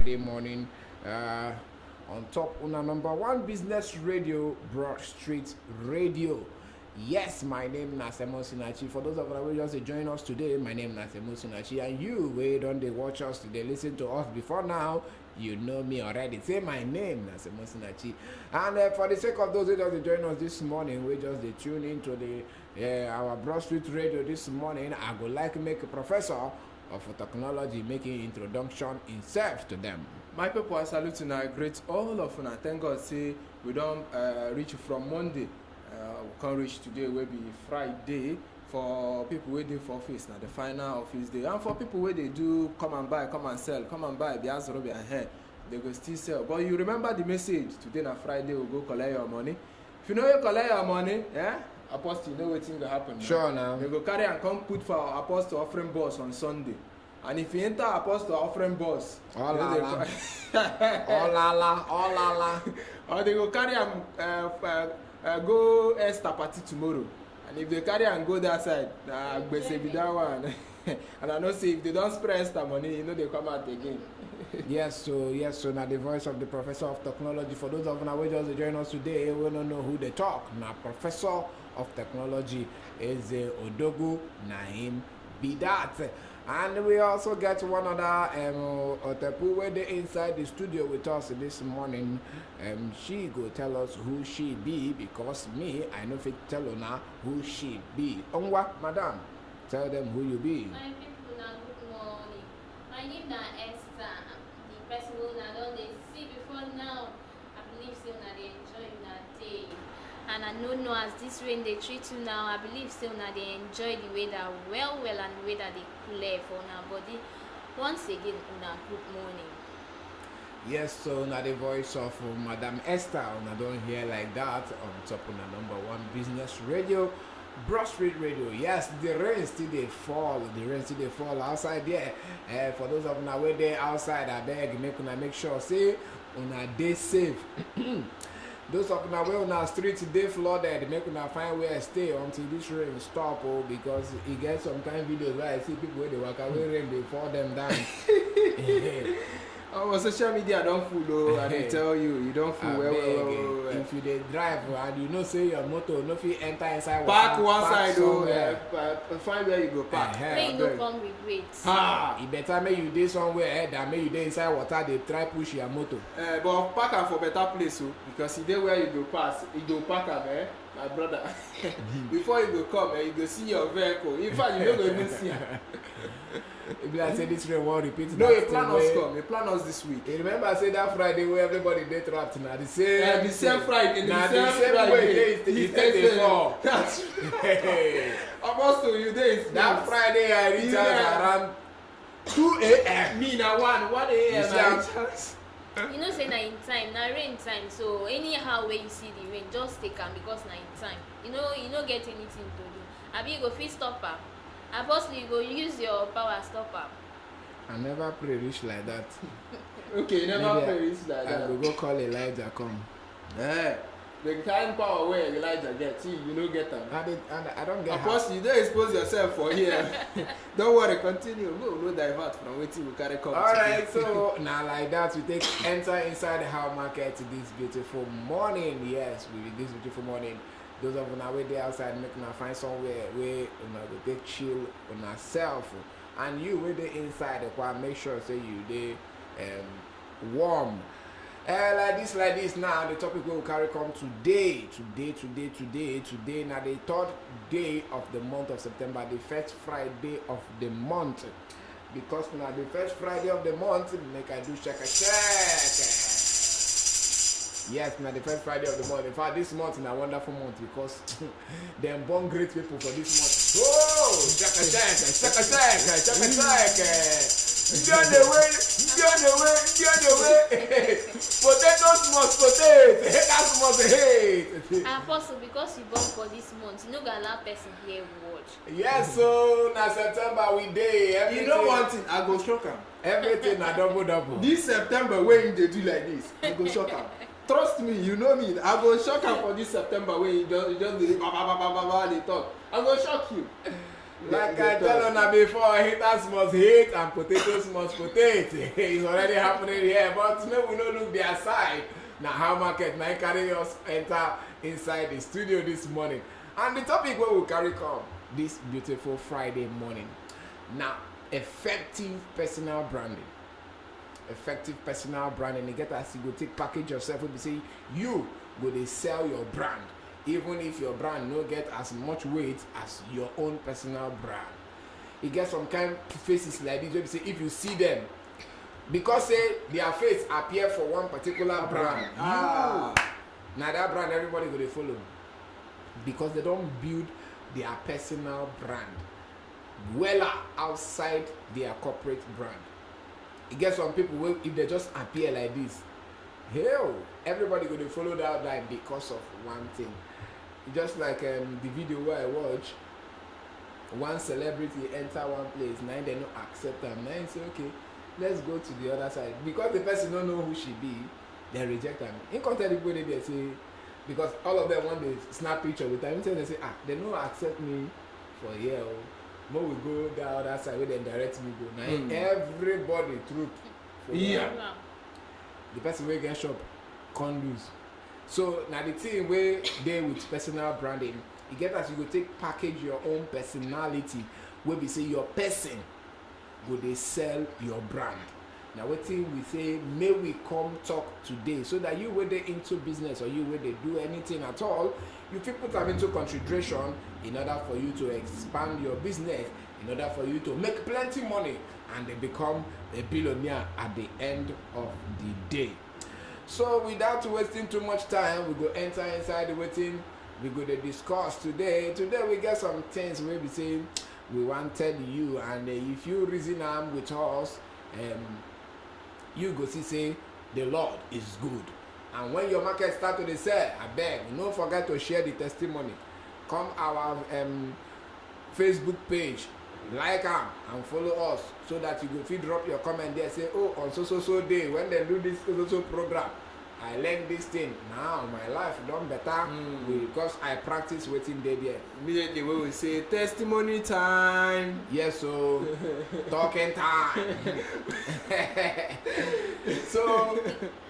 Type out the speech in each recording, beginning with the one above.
Friday morning on top una number one business radio, Broadstreet Radio. Yes, my name is Nasemo Sinachi. For those of you who just join us today, my name is Nasemo Sinachi, and you wait on they watch us today, listen to us before now. You know me already. Say my name, Nasemo Sinachi. And for the sake of those who just join us this morning, we just tune into the our Broadstreet Radio this morning. I would like to make a professor of technology making introduction himself to them. My people, I salute you. I greet all of you. Thank God, say we don't reach from Monday. We can't reach today. Will be Friday for people waiting for office now, the final office day, and for people where they do come and buy, come and sell, come and buy. The answer will be ahead. They go still sell. But you remember the message today. Na Friday, we go collect your money. If you know you collect your money, yeah. Apostle, you know what thing will happen now. Sure now. They go carry and come put for our apostle offering boss on Sunday. And if you enter apostle offering boss, oh la la, oh la la, oh la la. Or they go carry and go Esther party tomorrow. And if they carry and go that side, gbese be that one. And I know say if they don't spread Esther money, you know they come out again. Yes, so now the voice of the professor of technology. For those of you who just join us today, we don't know who they talk. Now, professor of technology is Odogu Naim Bidat. And we also get one other Otepu where they inside the studio with us this morning. She go tell us who she be, because me, I know if it tell her now who she be. Onwa, madam, tell them who you be. My people, now good morning. My name is Esther. The person who I don't see before now. I believe still now they enjoy that day. And I know as this rain they treat you now, I believe still now they enjoy the weather well and the weather they cool for our body. Once again, una good morning. Yes, so now the voice of Madam Esther, I don't hear like that on top of the number one business radio, Broadstreet Radio. Yes, the rain still they fall. Outside there. For those of you where they outside, I beg make sure say una day safe. Those of you where on our street they flooded, make una find where to stay until this rain stop. Because he gets some kind of videos where I see people where they walk away rain, they fall them down. On social media, don't fool, and they tell you don't fool well. If you they drive and you know say your motor no fit enter inside park water, one side find where you go park. May you no come regret. It better make you dey somewhere than make you dey inside water they try push your motor. But park am for better place because e dey where you go pass, you go park am my brother. Before you go come, you go see your vehicle. In fact, you no go even see am. If I say this rain won't repeat. No, you plan us come. You plan us this week. You remember I said that Friday where everybody they trapped now the same. The same Friday. Now the same way they stay fall. That's right. Apostle, you dey. That Friday I reach out around 2 a.m. Me na 1 a.m. You know say na in time, na rain time. So anyhow where you see the rain, just take am because na in time. You know get anything to do. Abi you go fit stop am. Apostle, you go use your power stop am. I never pray reach like that. Okay, you never pray reach like I that. will go call Elijah come. The kind power where Elijah get, see, you don't get them. I don't get Apostle, you don't expose yourself for here. Don't worry, continue. No divert from waiting we carry come. Alright, so now like that we take enter inside the house market this beautiful morning. Yes, this beautiful morning. Those of you where they outside make una find somewhere where una go take chill on yourself. And you where they inside make sure say you they warm. Like this now the topic we will carry come today now the third day of the month of September, the first Friday of the month, because now the first Friday of the month make I do check. Yes, now the first Friday of the month. In fact, this month is a wonderful month because they born great people for this month. Oh, check. Get away. Potatoes must potato. Haters must hate. Apostle, because you born for this month, you no go allow person hear word. Yes, so now September we day. You know one thing, I go shock am. Everything na double. This September when they do like this, I go shock am. Trust me, you know me. I go shock am for this September when you just dey they talk. I go shock you. Like I tell you before, haters must hate and potatoes must potato. It's already happening here, but maybe we don't look their side. Now how market now carry us enter inside the studio this morning. And the topic where we carry come this beautiful Friday morning. Now, effective personal branding. Effective personal branding. You get as you go take package yourself, we say you go they sell your brand. Even if your brand no get as much weight as your own personal brand. You get some kind of faces like this where you say if you see them, because say their face appear for one particular brand. Now that brand everybody go to follow. Because they don't build their personal brand well outside their corporate brand. You get some people where if they just appear like this, hell, everybody go to follow that line because of one thing. Just like the video where I watch, one celebrity enter one place, now they don't accept them. Now say, okay, let's go to the other side. Because the person don't know who she be, they reject them. In contact with people, they say, because all of them want to snap picture with them, they say, they don't accept me for here. More we go the other side where they direct me go. Now everybody truth. Yeah. The person will get shop can't lose. So now the thing where they with personal branding, you get as you go take package your own personality, where we say your person, go they sell your brand. Now what thing we say, may we come talk today, so that you whether into business or you whether do anything at all, you feel put them into consideration in order for you to expand your business, in order for you to make plenty money and they become a billionaire at the end of the day. So without wasting too much time, we go enter inside the waiting. We go to discuss today. Today we get some things where we say we want to tell you, and if you reason them with us, you go see say the Lord is good. And when your market start to sell, I beg, don't forget to share the testimony. Come our Facebook page, like them and follow us, so that you go fit drop your comment there, say, oh, on so day when they do this so program, I learn this thing. Now my life done better because I practice waiting day there. Immediately when we say testimony time. Yes, so talking time. So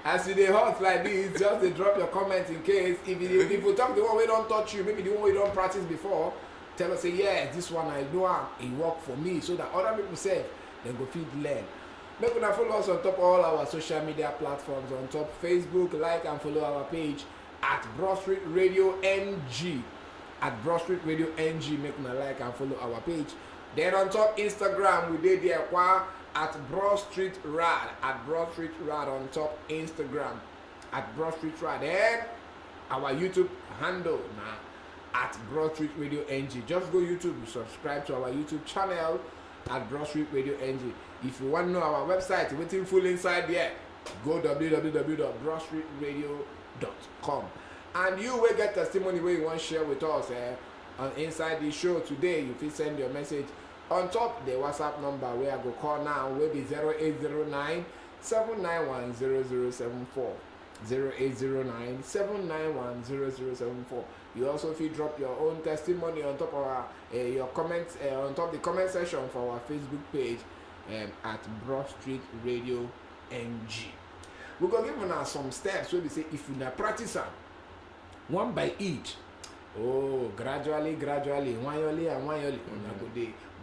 as you dey hot like this, just dey drop your comment in case if you talk the one we don't touch you, maybe the one we don't practice before. Tell us say yes, this one I know it work for me, so that other people say they go fit learn. Make una follow us on top all our social media platforms, on top Facebook, like and follow our page at Broadstreet Radio NG. At Broadstreet Radio NG, make una like and follow our page. Then on top Instagram, we did there at Broadstreet Rad. At Broadstreet Rad on top Instagram. At Broadstreet Rad. Then our YouTube handle now at Broadstreet Radio NG. Just go YouTube, subscribe to our YouTube channel at Broadstreet Radio NG. If you want to know our website, waiting full inside there, go www.broadstreetradio.com. And you will get testimony where you want to share with us on inside the show today. You can send your message on top the WhatsApp number where I go call now will be 0809 791 0074. 0809 791 0074. You also if you drop your own testimony on top of our your comments on top the comment section for our Facebook page at Broadstreet Radio NG. We're going to give you some steps where we say if you not practice them one by each, gradually, one yearly,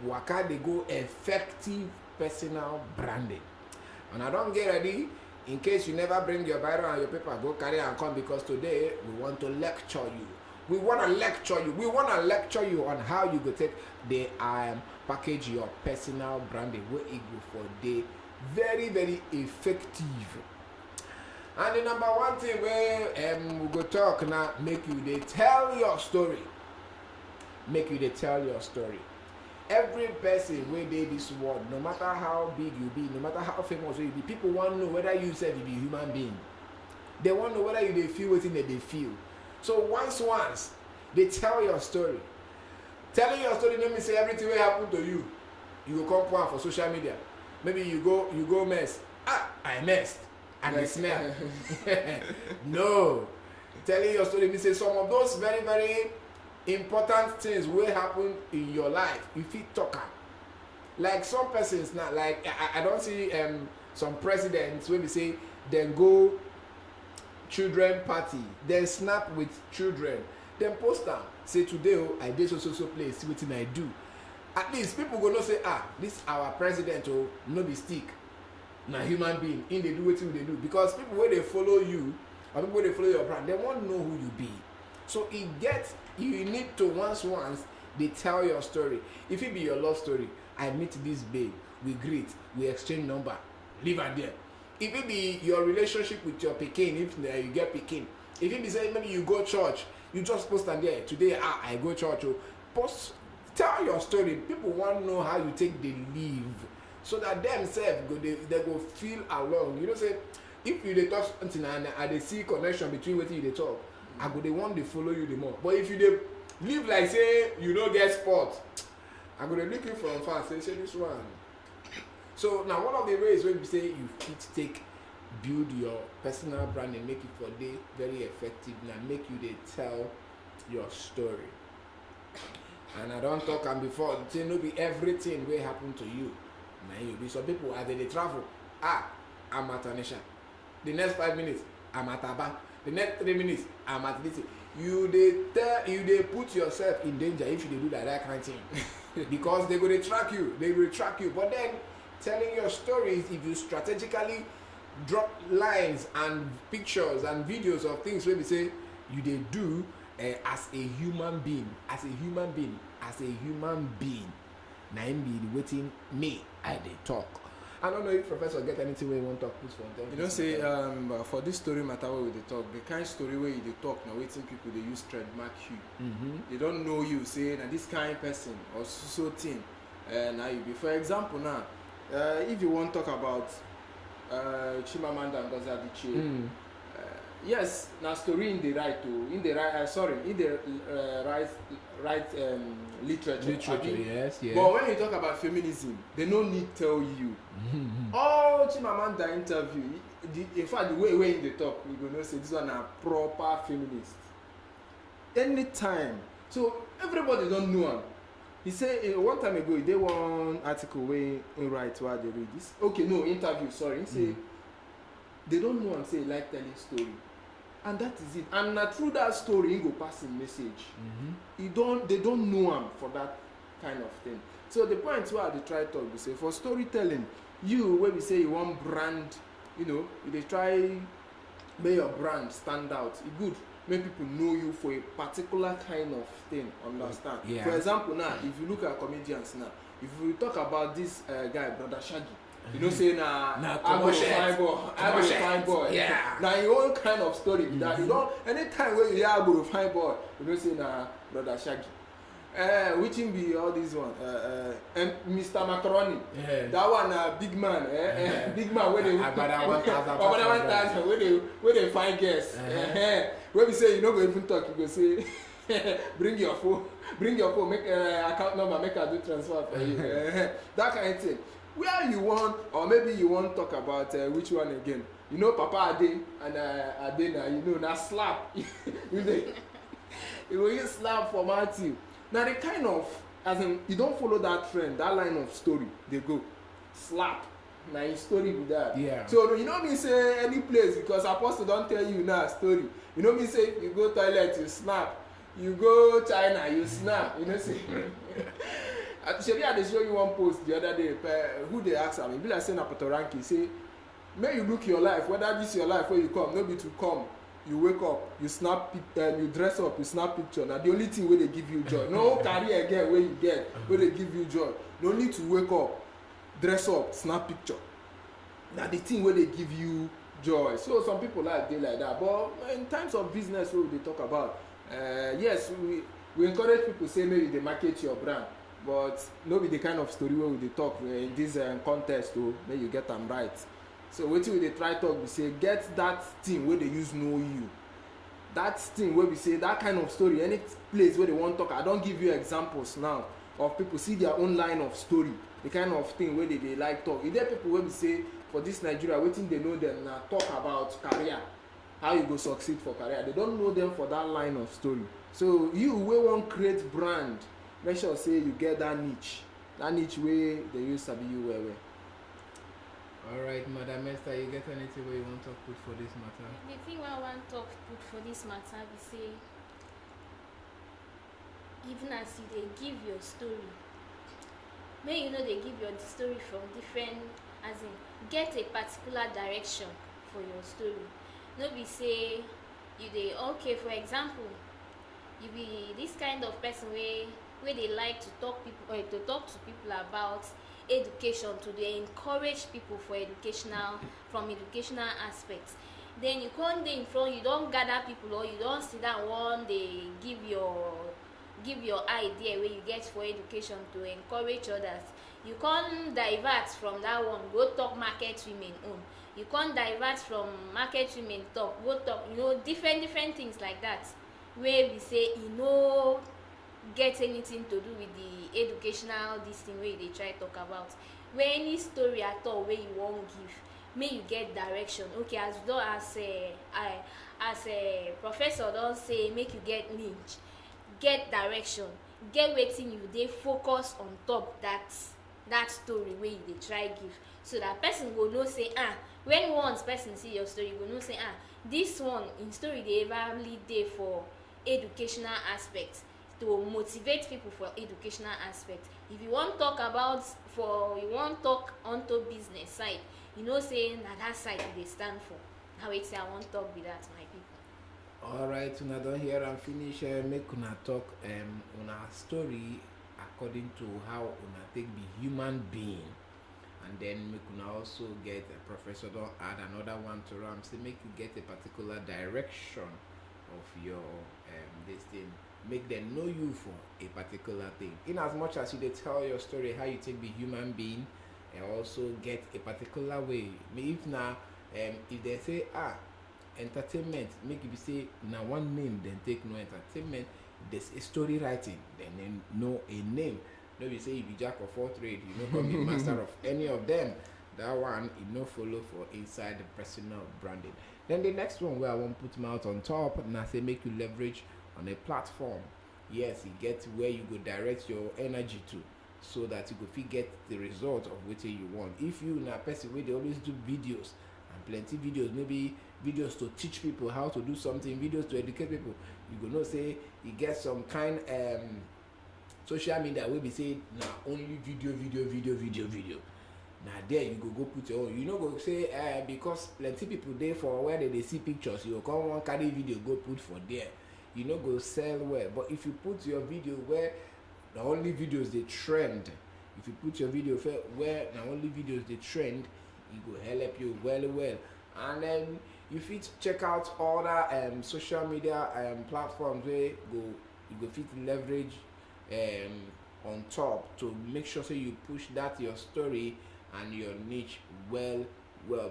waka they go effective personal branding. And I don't get ready in case you never bring your Bible and your paper, go carry and come, because today we want to lecture you. We want to lecture you on how you go take the package your personal branding where it go for the very, very effective. And the number one thing where we go talk now, make you they tell your story. Every person where they this world, no matter how big you be, no matter how famous you be, people want to know whether you said you be a human being. They want to know whether you they feel what they feel. So once they tell your story. Telling your story don't mean say everything will happen to you. You go come point for social media. Maybe you go mess. I messed. And the smell. No. Telling your story means say some of those very, very important things wey happen in your life you fit talk am. Like some persons now, like I don see some presidents wey be say dem go children party, dem snap with children, dem post am say today o I dey so place, see wetin I do. At least people go know say this our president o no be stick, na human being, him dey do wetin we dey do. Because people wey dey follow you or people wey dey follow your brand, dem wan know who you be. So you need to once dey tell your story. If it be your love story, I meet this babe, we greet, we exchange number, leave am there. If it be your relationship with your pikin, if you get pikin, if it be say maybe you go church, you just post am there, today I go church o. Post, tell your story. People wan know how you take dey live, so that dem sef they go feel along. You know say if you dey talk something and I dey see connection between wetin you dey talk, I go dey want dey follow you the more. But if you dey live like say you no get sport, I go dey look you from far say this one. So now one of the ways wey be say you fit take build your personal brand and make it for dey very effective na make you dey tell your story. And I don talk am before, say no be everything wey happen to you na you be. Some people as they dey travel, I'm at Anisha, the next 5 minutes I'm at Aba, the next 3 minutes I'm at this. You dey put yourself in danger if you dey do that kind of thing. Because they go dey track you, they will track you. But then telling your stories, if you strategically drop lines and pictures and videos of things wey be say you dey do as a human being, na im be wetin me I dey talk. I don't know if Professor get anything wey you wan talk, please for them. You know say for this story matter wey we dey talk, the kind story wey you dey talk na wetin people dey use trademark you. They don't know you, say na this kind person or so thing na you be. For example now, if you wan talk about Chimamanda Ngozi Adichie, yes, na story in the right to write literature. Yes. But when you talk about feminism, they no need tell you. All Chimamanda interview, in fact, the way they talk, you go know say this one a proper feminist. Anytime, so everybody don't know him. He say one time ago, he did one article where he write while they read this. Okay, no interview. Sorry, he say they don't know him. Say he like telling story. And that is it. And through that story, he go pass him message. They don't know him for that kind of thing. So the point where they try to say for storytelling, when we say you want brand, you they try make your brand stand out. It good make people know you for a particular kind of thing. Understand? Yeah. For example, now if you look at comedians now, if we talk about this guy, Brother Shaggy. You know, say I go fine boy. Yeah. Now your own kind of story that you don't. Anytime when you hear I go fine boy, you know, say Brother Shaggy. Which him be all these one? And Mr. Macaroni. Yeah. That one big man. Big man where they. About 1,000. Where they find guests. When we say you no go even talk, you go say. Bring your phone, make account number, make a do transfer for you. That kind of thing. Where you want, or maybe you want to talk about which one again? You know, Papa Ade and Adena, now slap. You will use slap for Matthew. Now the kind of, as in, you don't follow that trend, that line of story, they go slap. Now your story with that. Yeah. So you know me say any place because Apostle don't tell you now story. You know me say you go toilet, you snap. You go China, you snap. You know say. Shebi I dey show you one post the other day. Who they ask am? Be like saying Apotoranki say, may you look your life. Whether this your life where you come, no be to come. You wake up, you snap, you dress up, you snap picture. Now the only thing where they give you joy. No career again where you get where they give you joy. No need to wake up, dress up, snap picture. Now the thing where they give you joy. So some people like they like that. But in terms of business, what they talk about, yes, we encourage people say maybe they market your brand. But no be the kind of story where we talk in this contest to make you get them right. So wetin we dey try talk we say get that thing where they use know you. That thing where we say that kind of story, any place where they want talk. I don't give you examples now of people see their own line of story, the kind of thing where they like talk. Is there people where we say for this Nigeria, wetin they know them now talk about career. how you go succeed for career. They don't know them for that line of story. So you wey wan create brand, make sure say you get that niche wey dey use sabi you well well. Alright, Madam Esther, you get anything where you want to put for this matter? The thing wey I wan talk put for this matter be say, even as you dey give your story, make you no dey give your story from different, as in get a particular direction for your story. No be say you dey, okay, for example, you be this kind of person wey dey like to talk to people about education, to dey encourage people for from educational aspects. Then you come dey in front, you don gather people, or you don sit down wan dey give your idea wey you get for education to encourage others. You come divert from that one go talk market women own. You come divert from market women talk go talk, different things like that, wey be say e no get anything to do with the educational this thing wey you dey try talk about. Wey any story at all wey you wan give, make you get direction. Okay, as a professor don say make you get niche, get direction, get wetin you dey focus on top that story wey you dey try give, so that person go know say when once person see your story, you go know say this one im story dey everly dey for educational aspect, to motivate people for educational aspect. If you wan talk onto business side, you know say na that side you dey stand for. Na wetin I wan talk be that, my people. Alright, una don hear am finish. Make una talk una story according to how una take be human being, and then make una also get a professor don add another one to am, say make you get a particular direction of your this thing, make them know you for a particular thing. In as much as you dey tell your story how you take be human being, and also get a particular way. If na if they say entertainment, make you be say na one name, then take no entertainment. There's a story writing, then know a name. No be say you be jack of all trade, you no come be master of any of them. That one you no follow for inside the personal branding. Then the next one where I want put mouth on top, and I say make you leverage on a platform. Yes, you get where you go direct your energy to, so that you go fit get the result of what you want. If you na person where they always do videos, and plenty videos, maybe videos to teach people how to do something, videos to educate people, you go know say you get some kind social media will be say na only video. Now there you go put your own. You know go say because plenty people there for where they see pictures, you go come one carry video go put for there. You know go sell well. But if you put your video where the only videos they trend, if you put your video where the only videos they trend, it go help you well. And then you fit check out other social media platforms where you go fit leverage on top to make sure so you push that your story and your niche well,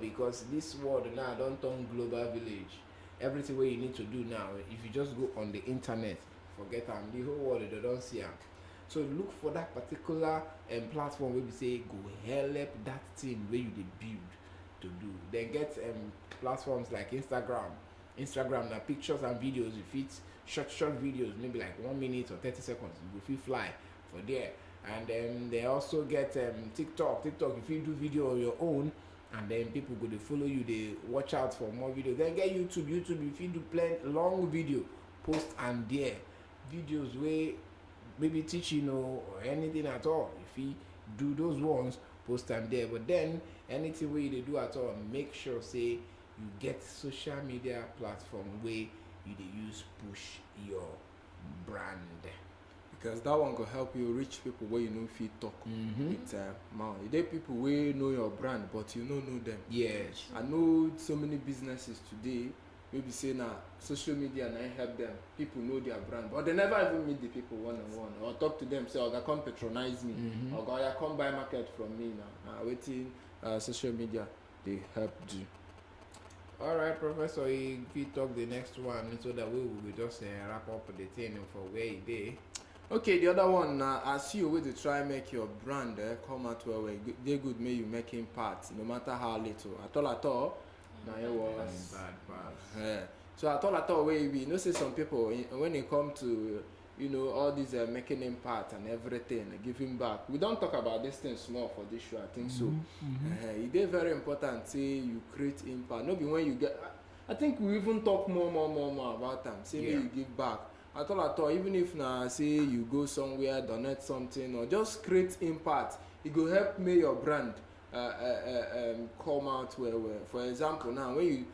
because this world now don't turn global village. Everything what you need to do now, if you just go on the internet, forget them, the whole world they don't see them. So look for that particular platform where we say go help that thing where you dey build to do. Then get platforms like Instagram na pictures and videos. You fit short videos, maybe like 1 minute or 30 seconds, you go fit fly for there. And then they also get TikTok if you do video on your own, and then people go to follow you, they watch out for more videos. Then get YouTube if you do plenty long video, post and there videos where maybe teaching or anything at all. If you do those ones, post them there. But then anything where you do at all, make sure say you get social media platform where you use push your brand, because that one go help you reach people where you know fit talk with mouth. There people wey know your brand but you no know them. Yes, I know so many businesses today, maybe say na social media na help them. People know their brand, but they never even meet the people one on one or talk to them. Say, "Oga, come patronize me," or "Oga, come buy market from me now." Waiting, social media they help do. Alright, Professor, if you talk the next one, so that we will just wrap up the thing for where you dey. Okay, the other one as you way to try make your brand come out well, they good make you make impact, no matter how little. At all. Now it was bad. So at all wey we know say some people when it come to all these making impact and everything, giving back. We don't talk about this thing small for this show, I think so. It is very important say you create impact. No be when you get. I think we even talk more about them. Say you give back. At all, even if now say you go somewhere, donate something, or just create impact, it will help make your brand come out well. For example, now when you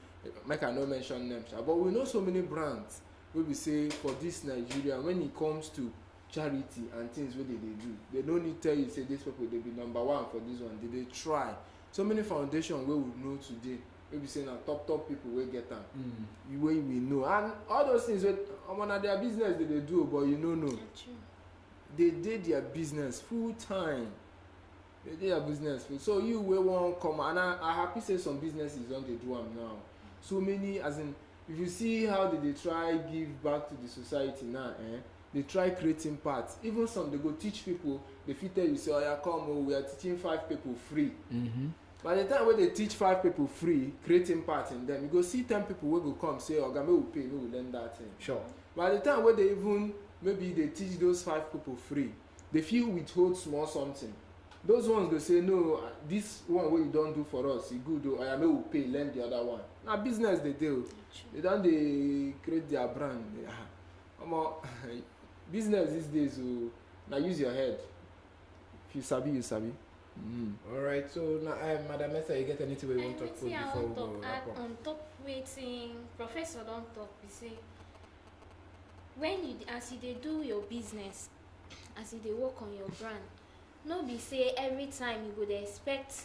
make I no mention names, but we know so many brands wey be say for this Nigeria, when it comes to charity and things wey they do, they no need tell you say these people they be number one for this one. They try. So many foundations wey we know today, wey be say na top people wey get am. Wey we know, and all those things wey na their business they do, but you no know. They did their business full time. They did their business full. So you wey wan come, and I happy say some businesses don dey do am now. So many, as in, if you see how they try give back to the society now, they try creating parts. Even some they go teach people. They fit tell you say, oh yeah, come, we are teaching 5 people free. By the time when they teach 5 people free, creating parts in them, you go see 10 people wey go come say, oga, me will pay, me will learn that thing. Sure. By the time when they even maybe they teach those 5 people free, they feel withhold small something. Those ones go say, no, this one what you don't do for us, it good, or I may will pay, learn the other one. Now business they do. They don't they create their brand. Business these days, now use your head. If you sabi, you sabi. Alright, so now Madam Esther, you get anything we want to talk before we go wrap up? On top waiting, Professor don't talk, we say when you as you dey do your business, as you dey work on your brand, no be say every time you go dey expect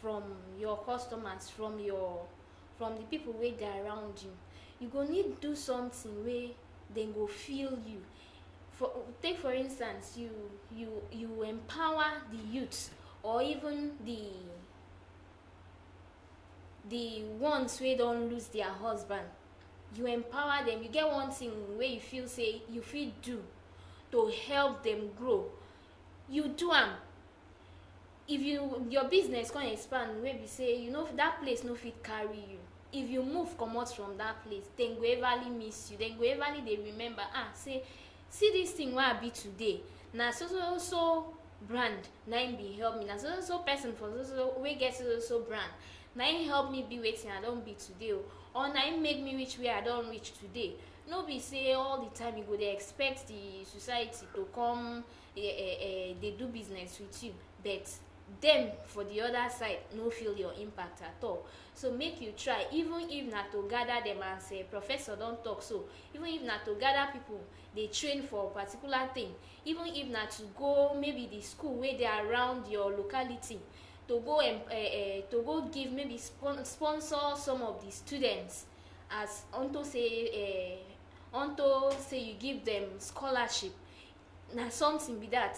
from your customers, from the people wey dey around you. You go need do something wey dem go feel you. Take for instance, you empower the youth, or even the ones wey don lose their husband. You empower them. You get one thing wey you feel say you fit do to help them grow, you do am. If your business come expand, wey be say that place no fit carry you, if you move comot from that place, dem go everly miss you. Dem go everly dey remember, say see this thing wey I be today, na so brand na im be help me, na so person for so wey get so brand na im help me be wetin I don be today, or na im make me reach where I don reach today. No be say all the time you go dey expect the society to come dey do business with you, but dem for the other side no feel your impact at all. So make you try, even if na to gather them, as Professor don talk, so even if na to gather people dey train for a particular thing, even if na to go maybe the school wey dey around your locality, to go give, maybe sponsor some of the students, as unto say you give them scholarship, na something be that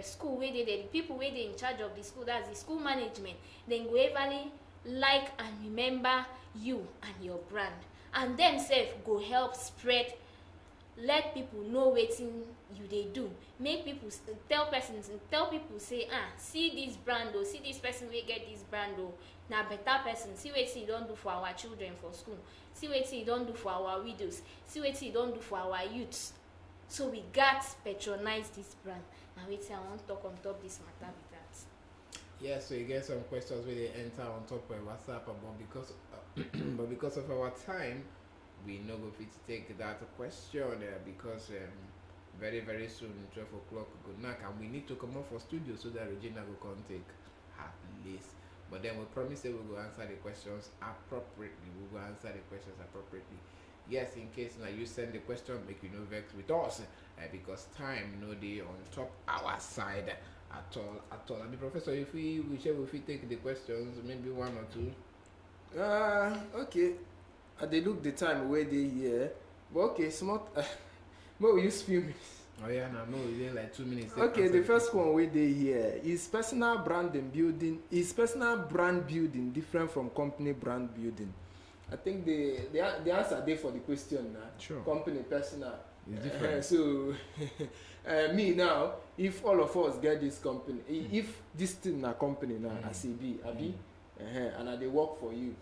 school wey dey there, the people wey dey in charge of the school, that's the school management, dem go everly like and remember you and your brand, and dem sef go help spread, let people know wetin you dey do, make people tell people say, see this brand, see this person wey get this brand, na better person, see wetin he don do for our children for school, see wetin he don do for our widows, see wetin he don do for our youths. So we gats patronize this brand. Na wetin I wan talk on top this matter be that. Yeah, so you get some questions where they enter on top of WhatsApp, but because of our time, we no go fit take that question because very very soon 12 o'clock go knock, and we need to come out for studio so that Regina will come take her place. But then we promise that we will answer the questions appropriately. Yes, in case now you send the question, make you no vex with us because time no dey on top our side at all. And the Professor, if we take the questions, maybe 1 or 2. Okay. They look the time where they here, but okay, smart. More we use few minutes. Oh yeah, no, we did like 2 minutes. Okay, the first one where they here is personal brand building. Is personal brand building different from company brand building? I think the answer there for the question now. Sure. Company personal. It's different. So me now, if all of us get this company, if this thing na company now, as e be, abi, and they work for you,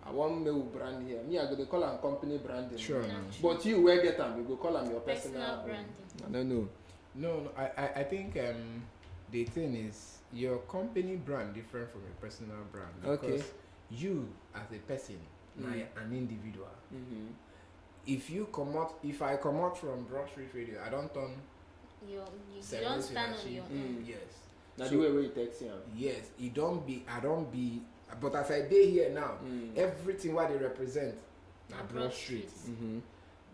I want me brand here. Me, I go to call am company branding. Sure. But you where get am, you go call am your personal branding. I don't know. No, I think the thing is your company brand different from your personal brand because you as a person, like an individual. If I come out from Broadstreet Radio, I don't turn. You don't stand on your own. Yes. Now the way you text him. Yes, it don't be. I don't be. But as I dey here now, everything what they represent, na Broadstreet.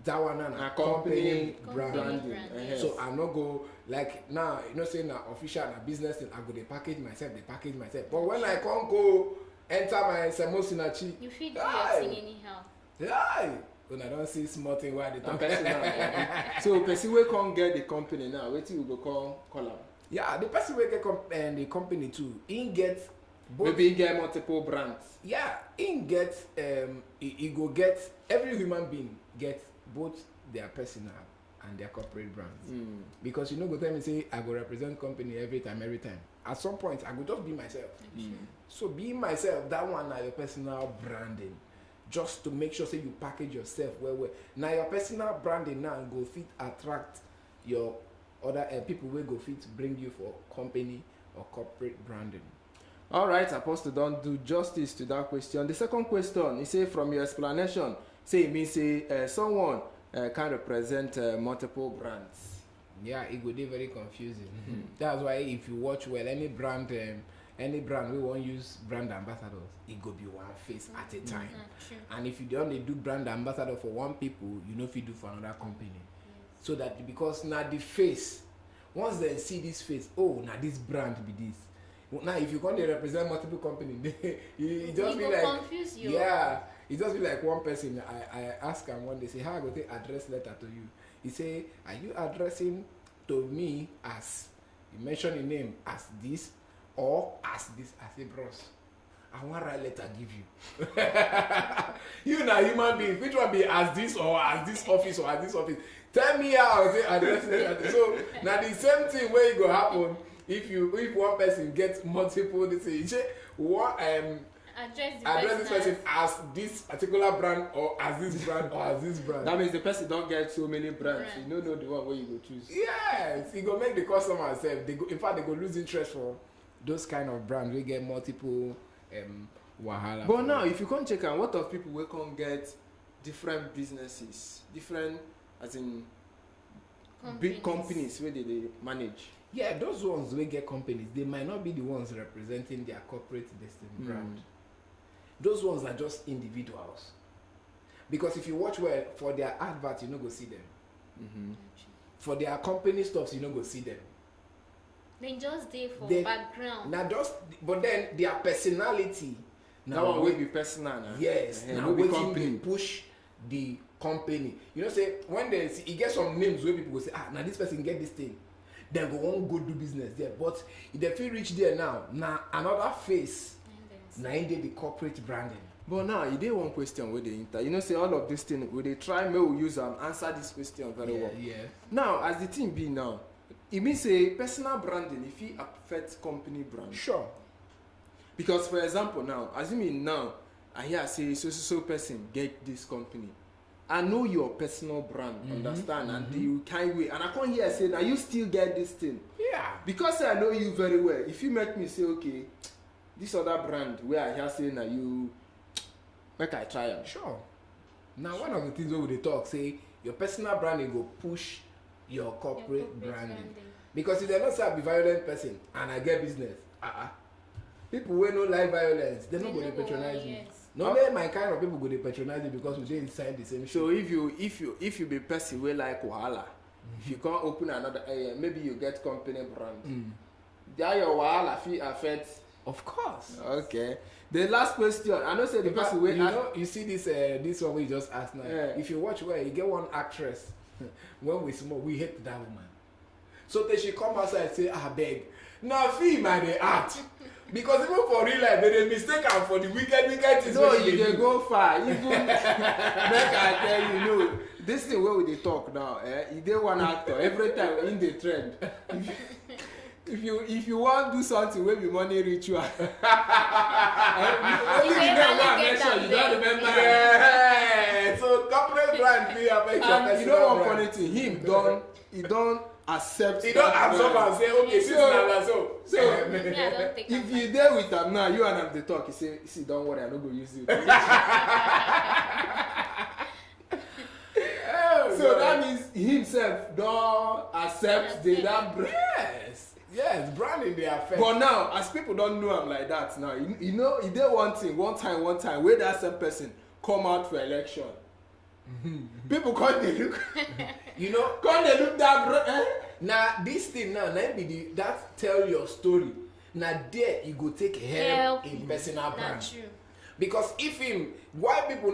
That one na company branding. So I no go like now. You know, say na official na business thing. I go dey package myself. But when I can't go enter my Samosinachi, you feel do your thing anyhow. Yeah. When I don't see small thing why they talk personal. So person we can't get the company now. Wait till you go call am. Yeah, the person we get the company too. He get both. Maybe he get multiple brands. Yeah, he get he go get every human being get both their personal and their corporate brands. Because you know go tell me say I go represent company every time. At some point I go just be myself. So being myself, that one na your personal branding. Just to make sure say you package yourself well. Now your personal branding now go fit attract your other people will go fit bring you for company or corporate branding. All right, Apostle, don't do justice to that question. The second question, he say from your explanation, say it means say someone can represent multiple brands. Yeah, it would be very confusing. That's why if you watch well, any brand we won't use brand ambassadors, it go be one face at a time. And if you don't do brand ambassador for one people, you know if you do for another company. So that because now the face, once they see this face, oh now this brand be this. Now if you can't represent multiple companies, it just be like confuse you. Yeah, it just be like one person. I ask him one day, say how I go take address letter to you. He say, are you addressing to me as you mention your name as this? Or as this, as a bros. I want write letter give you. You na human being. Which one be as this or as this office or as this office? Tell me how I address it. So now the same thing where it go happen if one person gets multiple. They say one address this person as this particular brand or as this brand or as this brand. That means the person don't get so many brands. You don't know the one where you go choose. Yes, it go make the customer self. In fact, they go lose interest for those kind of brands. We get multiple wahala. But now, if you can't check out, what of people we can't get different businesses, different as in big companies where they manage. Yeah, those ones we get companies, they might not be the ones representing their corporate destiny brand. Those ones are just individuals. Because if you watch well for their adverts, you no go see them. For their company stuff, you no go see them. Then just there for background. Now just, but then their personality. That one will be personal. Yes. Now waiting to push the company. You know, say when they see, you get some names where people go say, now this person get this thing. Then go on go do business there. But if they feel reach there now another face. Now in the corporate branding. But now you did one question with the inter. You know, say all of this thing, will they try me will use answer this question very well. Yeah. Now, as the thing be now. It means a personal branding if it affects company brand. Sure. Because for example now, assuming now I hear say so person get this company. I know your personal brand, understand, and you can't wait. And I can't hear say now you still get this thing. Yeah. Because I know you very well. If you make me say okay, this other brand where I hear say now you make I try it. Sure. Now one of the things where they talk say your personal branding go push your corporate branding. Because if they don't say I be violent person and I get business, people wey no like violence, they no go dey patronize you. No, my kind of people go dey patronize you because we dey inside the same. So if you be person wey like wahala, if you can't open another maybe you get company brand. That your wahala fit affect. Of course. Okay. The last question, I know say the person wey you see this one we just asked now. If you watch well, you get one actress. When we small, we hate that woman. So then she come outside and say, beg. Now film and they act. Because even for real life, they mistake am for the wicked things. No, you dey go far. Even make I tell you, no. This thing where we dey talk now, you dey one actor every time in the trend. if you want do something wey be money ritual You ever get am you don't remember Yeah. So corporate brand be affect your and you know personal one brand. funny thing he don accept He don't that absorb brand. and say, okay, this is now so. So Me, I don't take if am you there with am now you and am dey talk he say see don't worry I no go use you. So that means he himself don accept that brand. Yes, branding they affect. But now as people don know am like that now you know e dey one thing one time wey that same person come out for election. People come dey look You know, come dey look that brand. now this thing now, na be the that tell your story. Now there you go take help in personal Not brand. true. Because if him, why people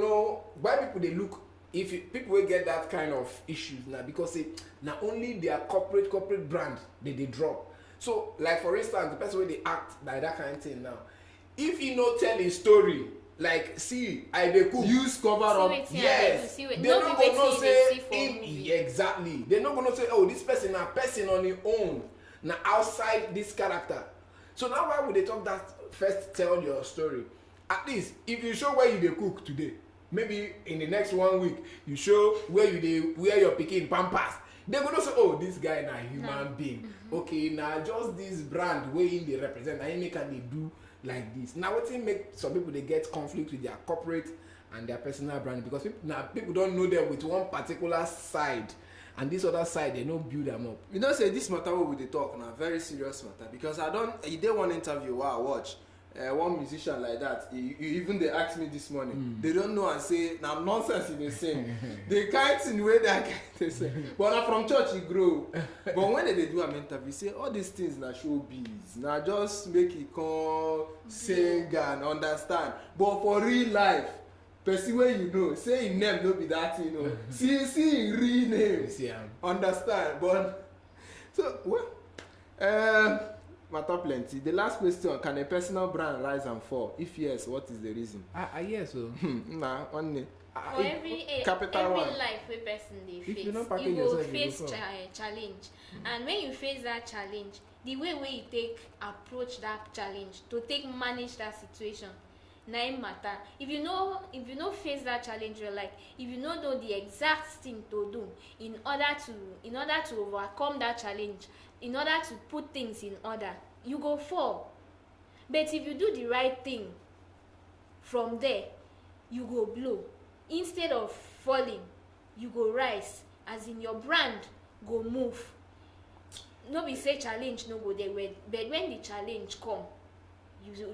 they look, if people will get that kind of issues now, because say now only their corporate brand they drop. So like for instance, the person where they act like that kind of thing now, if you no tell a story, like see I dey cook, Use cover up. yes, See they no no be go know wetin you dey say see for him movie. exactly. They no gonna say oh this person a person on his own, now outside this character. So now why would they talk that first tell your story? At least if you show where you dey cook today, maybe in the next 1 week you show where you dey wear your pikin pampers, they go know say oh this guy na human being. Okay, now just this brand wey him dey represent na him make am dey do like this. Now wetin make some people dey get conflict with their corporate and their personal brand because people don't know them with one particular side and this other side they no build them up. You know say this matter wey we dey talk na very serious matter because e dey one interview wey I watch one musician like that he even dey ask me this morning they don't know and say na nonsense he dey sing the kind thing wey that guy dey say but na from church he grow but when they dey do am interview say all these things na showbiz na just make he come sing and understand but for real life person wey you know say him name no be that thing o see him real name understand but so well matter plenty. The last question, can a personal brand rise and fall? If yes, what is the reason? Yes so Nah, one day. For every capital one. life wey person dey If face you no package you go yourself, you face go fall. challenge and when you face that challenge the way wey you take approach that challenge to take manage that situation na im matter. If you no face that challenge well, like if you no know the exact thing to do in order to overcome that challenge, in order to put things in order, you go fall. But if you do the right thing from there, you go blow. Instead of falling, you go rise, as in your brand go move. No be say challenge no go there, but when the challenge come,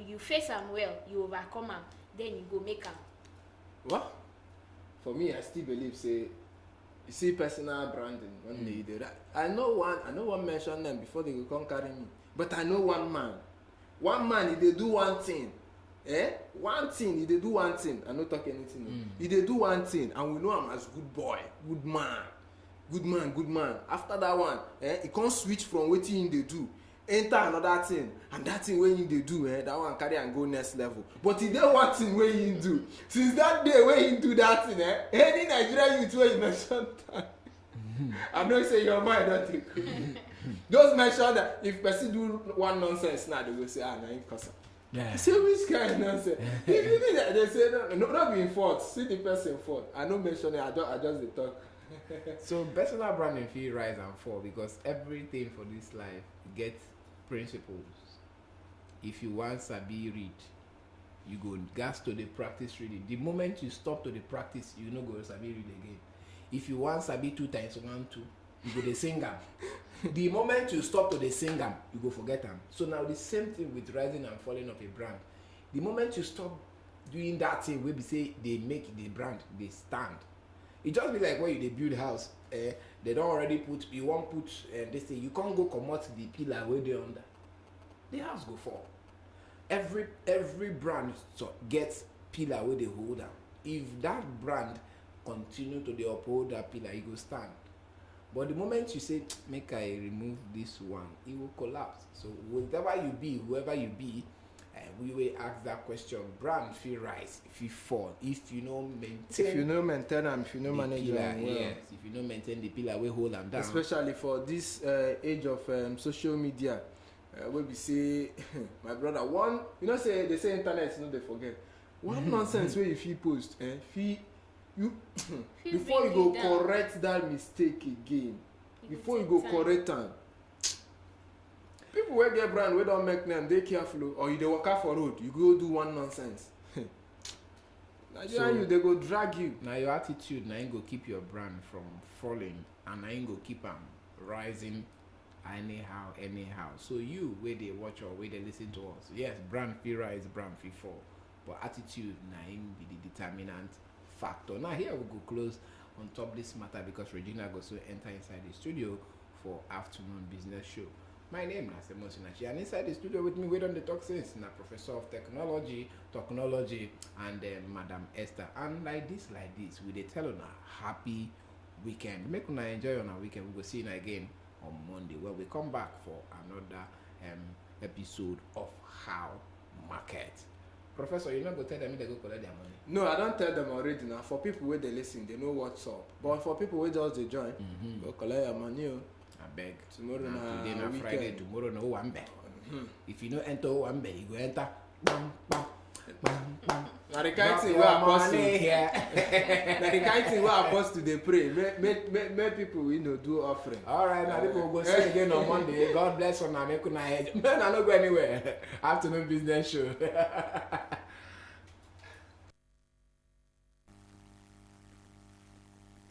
you face am well, you overcome am, then you go make am. What? For me, I still believe say you see personal branding one day they I know one mention them before they go come carry me, but I know one man if they do one thing one thing if they do one thing I no talk anything if they do one thing and we know him as good boy, good man. After that one he can't switch from wetin him dey do enter another thing and that thing wey him dey do that one carry am go next level. But e dey one thing wey him do since that day wey him do that thing any Nigerian youth wey you mention time I know say your mind don dey go just mention that if person do one nonsense now they go say na him cause am. I say which kind of nonsense if you do that they say no be him fault, see the person fault. I no mention it, I just dey talk. So personal branding fit rise and fall because everything for this life get principles. If you want sabi read, you go gas to the practice reading. The moment you stop to the practice, you no go sabi read again. If you want sabi 2 times 1 2, you go dey sing am. The moment you stop to dey sing am, you go forget am. So now the same thing with rising and falling of a brand. The moment you stop doing that thing wey be say dey make the brand dey stand, e just be like when you dey build house they don already put, you wan put this thing, you can't go comot the pillar wey dey under, the house go fall. Every brand get pillar wey dey hold am. If that brand continue to dey uphold that pillar, e go stand. But the moment you say make I remove this one, it will collapse. So whatever you be, whoever you be, we will ask that question. Brand fit rise, fit fall if you no maintain. If you no maintain am, if you no manage am well. Yes, if you no maintain the pillar wey hold am down. Especially for this age of social media, wey be say my brother one you know say they say internet no dey forget one nonsense wey you fit post fit you before you go correct that mistake again before you go correct am people wey get brand wey don make name dey careful or you dey waka for road you go do one nonsense Nigerian you dey go drag you. Na your attitude na im go keep your brand from falling and na im go keep am rising anyhow so you wey dey watch or wey dey lis ten to us yes brand fit rise brand fit fall but attitude na im be the determinant factor. Now here we go close on top this matter because Regina go so enter inside the studio for afternoon business show. My name na Semo Sinachi and inside the studio with me wey don dey talk since na Professor of Technology and Madam Esther and like this we dey tell una happy weekend make una enjoy una weekend. We go see una again on Monday where we come back for another episode of How Market. Professor, you no go tell them they go collect their money? No, I don tell them already now. For people wey dey listen, they know what's up. But for people wey just dey join, go collect your money o. Abeg. Tomorrow na today na weekend. Friday, tomorrow na Owambe. If you no enter Owambe, you go enter bam bam bam bam. Na the kind thing wey apostle na the kind thing wey apostle dey pray make people do offering. Alright, now people go see again on Monday. God bless una, make una head. Man, I no go anywhere. Afternoon business show.